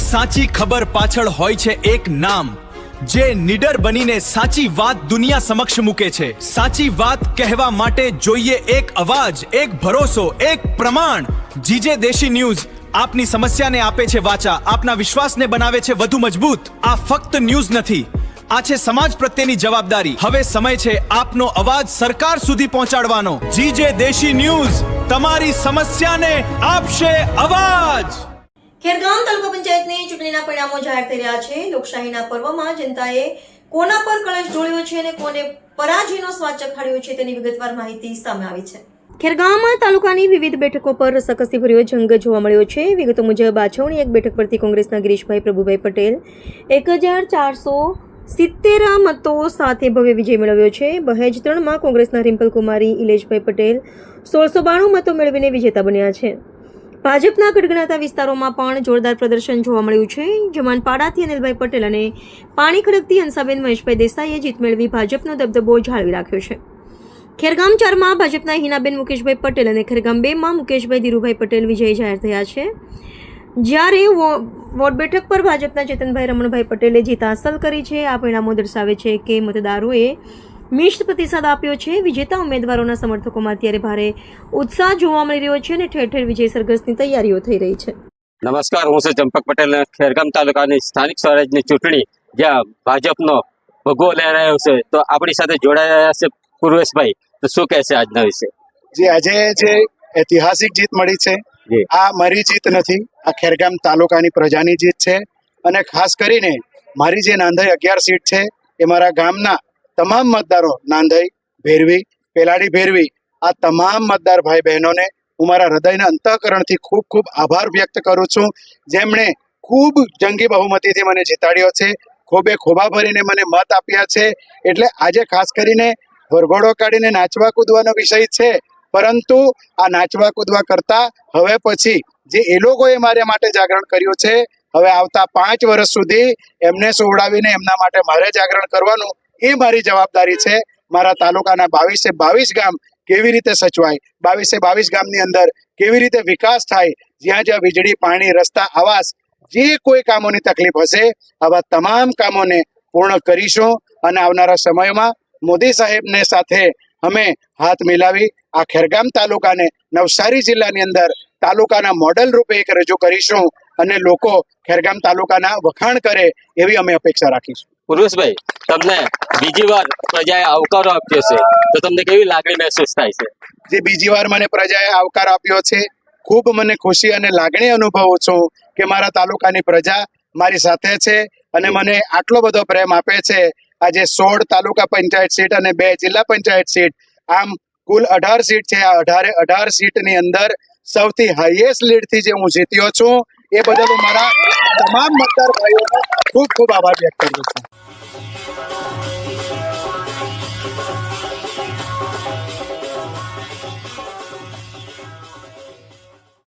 દરેક સાચી ખબર પાછળ હોય છે એક નામ, જે નિડર બનીને સાચી વાત દુનિયા સમક્ષ મૂકે છે। સાચી વાત કહેવા માટે જોઈએ એક અવાજ, એક ભરોસો, એક પ્રમાણ। જીજે દેશી ન્યૂઝ આપની સમસ્યાને આપે છે વાચા, આપના વિશ્વાસને બનાવે છે વધુ મજબૂત। આ ફક્ત ન્યૂઝ નથી, આ છે સમાજ પ્રત્યેની જવાબદારી। હવે સમય છે આપનો અવાજ સરકાર સુધી પહોંચાડવાનો। જીજે દેશી ન્યૂઝ તમારી સમસ્યાને આપશે અવાજ। ખેરગામ તાલુકા પંચાયતની ચૂંટણીના પરિણામો જાહેર થઈ રહ્યા છે। લોકશાહીના પર્વમાં જનતાએ કોના પર કળશ ઢોળ્યો છે અને કોને પરાજયનો સ્વાદ ચખાડ્યો છે તેની વિગતવાર માહિતી સામે આવી છે। ખેરગામ તાલુકાની વિવિધ બેઠકો પર રસાકસીભર્યો જંગ જોવા મળ્યો છે। વિગતો મુજબ આછવણી એક બેઠક પરથી કોંગ્રેસના ગિરીશભાઈ પ્રભુભાઈ પટેલ 1470 મતો સાથે ભવ્ય વિજય મેળવ્યો છે। બહેજ 3માં કોંગ્રેસના રિમ્પલ કુમારી ઇલેશભાઈ પટેલ 1692 મતો મેળવીને વિજેતા બન્યા છે। ભાજપના ગડગડાતા વિસ્તારોમાં પણ જોરદાર પ્રદર્શન જોવા મળ્યું છે। જમાનપાડાથી અનિલભાઈ પટેલ અને પાણી ખડકથી હંસાબેન મહેશભાઈ દેસાઈએ જીત મેળવી ભાજપનો દબદબો જાળવી રાખ્યો છે। ખેરગામ 4માં ભાજપના હિનાબેન મુકેશભાઈ પટેલ અને ખેરગામ 2માં મુકેશભાઈ ધીરુભાઈ પટેલ વિજયી જાહેર થયા છે। જ્યારે વોર્ડ બેઠક પર ભાજપના ચેતનભાઈ રમણભાઈ પટેલે જીત હાંસલ કરી છે। આ પરિણામો દર્શાવે છે કે મતદારોએ મિશ્ર પ્રતિસાદ આપ્યો છે। વિજેતા ઉમેદવારોના સમર્થકોમાં અત્યારે ભારે ઉત્સાહ જોવા મળી રહ્યો છે અને ઠેર ઠેર વિજય સરઘસની તૈયારીઓ થઈ રહી છે। નમસ્કાર, હું છું ચંપક પટેલ। ખેરગામ તાલુકાની સ્થાનિક સ્વરાજની ચૂંટણી જ્યાં ભાજપનો ભગવો લહેરાયો છે, તો આપણી સાથે જોડાયા છે પૂર્વેશભાઈ। તો શું કહેશે આજના વિશે? જે આજે જે ઐતિહાસિક જીત મળી છે, આ મારી જીત નથી, આ ખેરગામ તાલુકાની પ્રજાની જીત છે। અને ખાસ કરીને મારી જે નાંધાઈ 11 સીટ છે એ મારા ગામના તમામ મતદારો, નાંધાઈ, ભેરવી, પેલાડી ભેરવી, આ તમામ મતદાર ભાઈ બહેનોને હું મારા હૃદયના અંતઃકરણથી ખૂબ ખૂબ આભાર વ્યક્ત કરું છું, જેમણે ખૂબ જંગી બહુમતીથી મને જીતાડ્યો છે, ખોબે ખોબા ભરીને મને મત આપ્યા છે। એટલે આજે ખાસ કરીને વરઘોડો કાઢીને નાચવા કૂદવાનો વિષય છે, પરંતુ આ નાચવા કૂદવા કરતા હવે પછી જે એ લોકોએ મારા માટે જાગરણ કર્યું છે, હવે આવતા 5 વર્ષ સુધી એમને સોવડાવીને એમના માટે મારે જાગરણ કરવાનું એ મારી જવાબદારી છે। મારા તાલુકાના 22 ગામ કેવી રીતે સચવાય, 22 ગામની અંદર કેવી રીતે વિકાસ થાય, જ્યાં જ્યાં વીજળી, પાણી, રસ્તા, આવાસ, જે કોઈ કામોની તકલીફ હશે, આવા તમામ કામોને પૂર્ણ કરીશું। અને આવનારા સમયમાં મોદી સાહેબને સાથે અમે હાથ મિલાવી આ ખેરગામ તાલુકાને નવસારી જિલ્લાની અંદર તાલુકાના મોડેલ રૂપે એક રજૂ કરીશું અને લોકો ખેરગામ તાલુકાના વખાણ કરે એવી અમે અપેક્ષા રાખીશું। પૂર્વેશભાઈ, તમને બીજી વાર પ્રજાએ આવકારો આપ્યો છે, તો તમને કેવી લાગણી મહેસૂસ થાય છે? જે બીજી વાર મને પ્રજાએ આવકાર આપ્યો છે, ખૂબ મને ખુશી અને લાગણી અનુભવું છું કે મારા તાલુકાની પ્રજા મારી સાથે છે અને મને આટલો બધો પ્રેમ આપે છે। આજે 16 તાલુકા પંચાયત સીટ અને 2 જિલ્લા પંચાયત સીટ, આમ કુલ 18 સીટ છે। આ 18 સીટની અંદર સૌથી હાઈએસ્ટ લીડથી જે હું જીત્યો છું, એ બદલ હું મારા તમામ મતદાર ભાઈઓનો ખૂબ ખૂબ આભાર વ્યક્ત કરું છું।